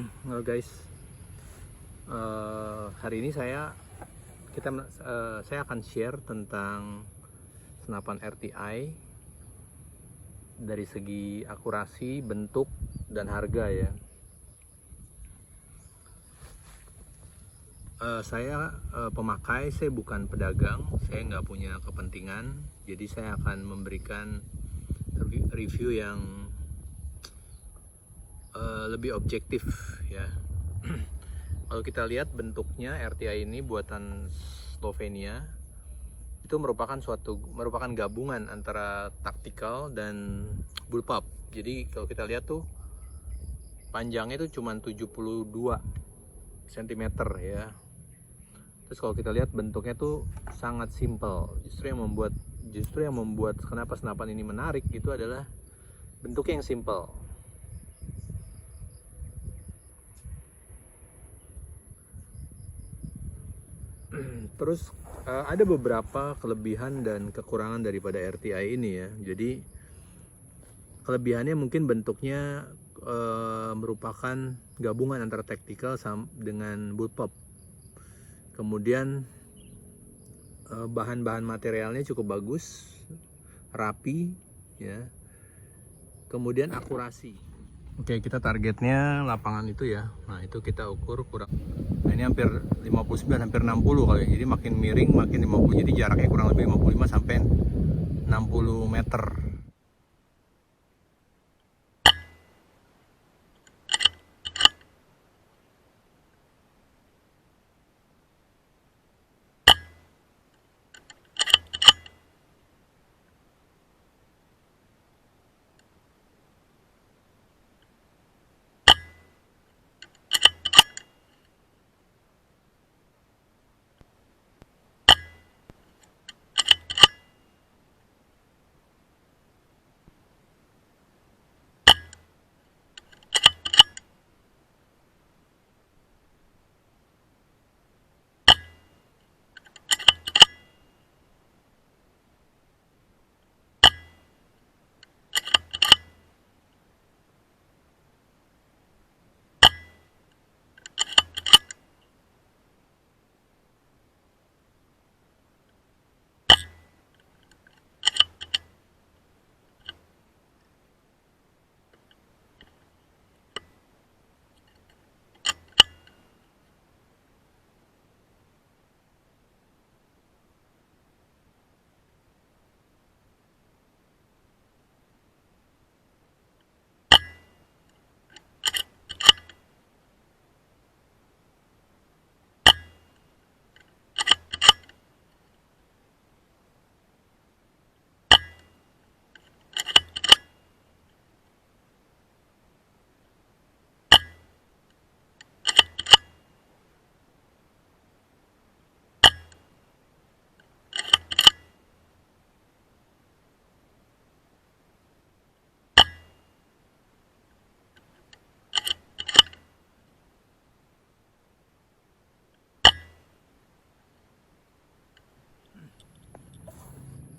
Halo guys. Hari ini saya akan share tentang senapan RTI dari segi akurasi, bentuk, dan harga ya. Saya pemakai, saya bukan pedagang, saya nggak punya kepentingan, jadi saya akan memberikan review yang lebih objektif ya. Kalau kita lihat bentuknya, RTI ini buatan Slovenia, itu merupakan gabungan antara tactical dan bullpup. Jadi kalau kita lihat tuh panjangnya itu cuma 72 cm ya. Terus kalau kita lihat bentuknya tuh sangat simple. Justru yang membuat kenapa senapan ini menarik itu adalah bentuknya yang simple. Terus ada beberapa kelebihan dan kekurangan daripada RTI ini ya. Jadi kelebihannya mungkin bentuknya merupakan gabungan antara tactical dengan bullpup. Kemudian bahan-bahan materialnya cukup bagus, rapi ya. Kemudian akurasi. Oke, kita targetnya lapangan itu ya. Nah, itu kita ukur kurang. Nah, ini hampir 59, hampir 60 kali. Jadi makin miring, makin 50. Jadi jaraknya kurang lebih 55 sampai 60 meter.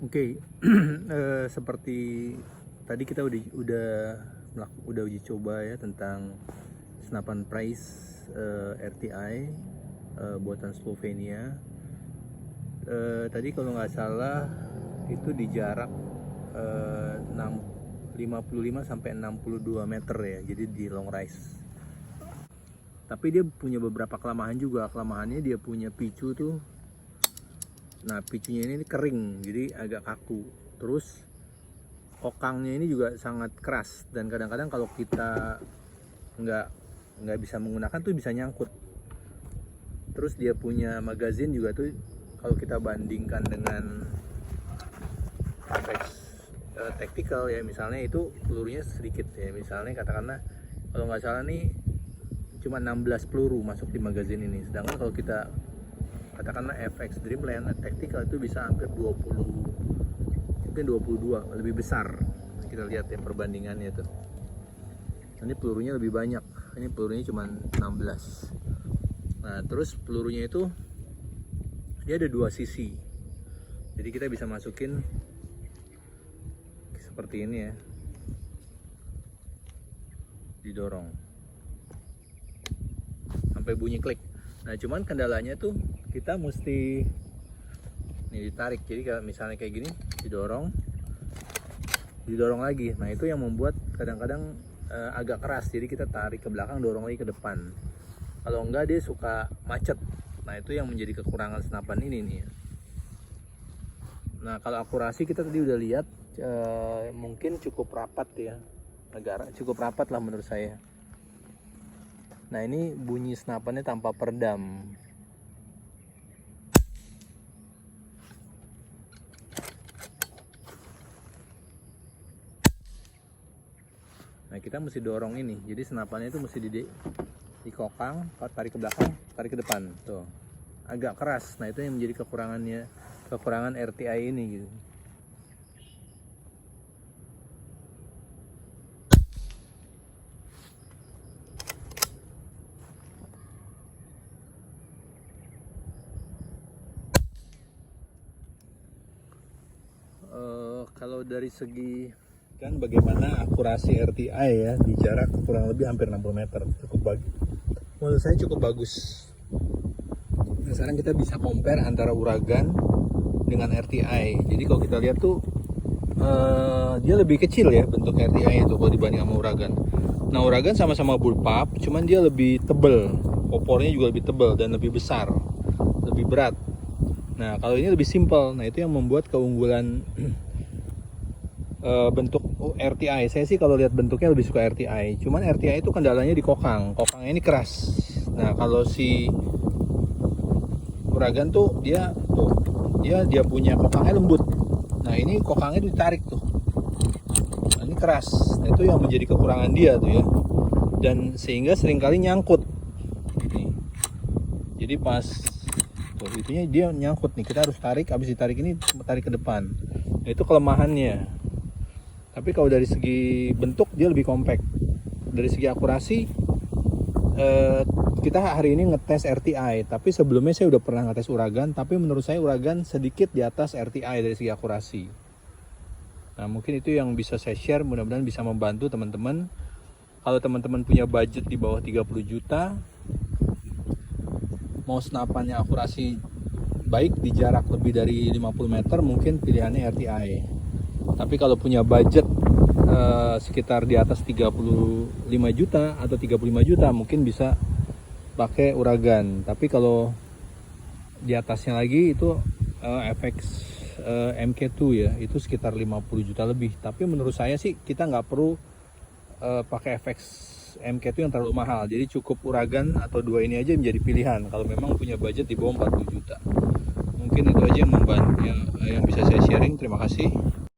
Oke, seperti tadi kita udah uji coba ya tentang senapan Price RTI buatan Slovenia. Tadi kalau nggak salah itu di jarak 55 sampai 62 meter ya, jadi di long range. Tapi dia punya beberapa kelemahan juga. Kelemahannya dia punya picu tuh. Nah, picunya ini kering, jadi agak kaku. Terus kokangnya ini juga sangat keras, dan kadang-kadang kalau kita nggak bisa menggunakan tuh bisa nyangkut. Terus dia punya magazin juga tuh, kalau kita bandingkan dengan tactical ya, misalnya itu pelurunya sedikit ya. Misalnya katakanlah kalau nggak salah nih cuma 16 peluru masuk di magazin ini, sedangkan kalau kita katakanlah FX Dreamland tactical itu bisa hampir 20, mungkin 22, lebih besar. Kita lihat ya perbandingannya tuh. Ini pelurunya lebih banyak, ini pelurunya cuma 16. Nah, terus pelurunya itu dia ada dua sisi, jadi kita bisa masukin seperti ini ya, didorong. sampai bunyi klik. Nah cuman kendalanya tuh kita mesti nih ditarik, jadi kalau misalnya kayak gini didorong lagi. Nah itu yang membuat kadang-kadang agak keras, jadi kita tarik ke belakang, dorong lagi ke depan. Kalau enggak dia suka macet. Nah itu yang menjadi kekurangan senapan ini nih. Nah kalau akurasi kita tadi udah lihat mungkin cukup rapat ya, cukup rapat lah menurut saya. Nah ini bunyi senapannya tanpa peredam. Nah kita mesti dorong ini, jadi senapannya itu mesti dikokang, tarik ke belakang, tarik ke depan, tuh agak keras. Nah itu yang menjadi kekurangan RTI ini gitu. Kalau dari segi kan bagaimana akurasi RTI ya di jarak kurang lebih hampir 60 meter, menurut saya cukup bagus. Nah, sekarang kita bisa compare antara Uragan dengan RTI. Jadi kalau kita lihat tuh dia lebih kecil ya bentuk RTI itu kalau dibanding sama Uragan. Nah Uragan sama-sama bullpup, cuman dia lebih tebel, popornya juga lebih tebel dan lebih besar, lebih berat. Nah kalau ini lebih simple. Nah itu yang membuat keunggulan bentuk RTI. Saya sih kalau lihat bentuknya lebih suka RTI. Cuman RTI itu kendalanya di kokangnya ini keras. Nah kalau si Uragan tuh dia punya kokangnya lembut. Nah ini kokangnya ditarik tuh. Nah, ini keras. Nah itu yang menjadi kekurangan dia tuh ya. Dan sehingga seringkali nyangkut. Nih. Jadi pas tuh itunya dia nyangkut nih. Kita harus tarik. Habis ditarik ini tarik ke depan. Nah, itu kelemahannya. Tapi kalau dari segi bentuk dia lebih compact. Dari segi akurasi kita hari ini ngetes RTI, tapi sebelumnya saya udah pernah ngetes Uragan, tapi menurut saya Uragan sedikit di atas RTI dari segi akurasi. Nah mungkin itu yang bisa saya share, mudah-mudahan bisa membantu teman-teman. Kalau teman-teman punya budget di bawah 30 juta, mau senapannya akurasi baik di jarak lebih dari 50 meter, mungkin pilihannya RTI. Tapi kalau punya budget sekitar di atas 35 juta atau 35 juta mungkin bisa pakai Uragan. Tapi kalau di atasnya lagi itu FX MK2 ya, itu sekitar 50 juta lebih. Tapi menurut saya sih kita nggak perlu pakai FX MK2 yang terlalu mahal. Jadi cukup Uragan atau dua ini aja menjadi pilihan kalau memang punya budget di bawah 40 juta. Mungkin itu aja yang bisa saya sharing. Terima kasih.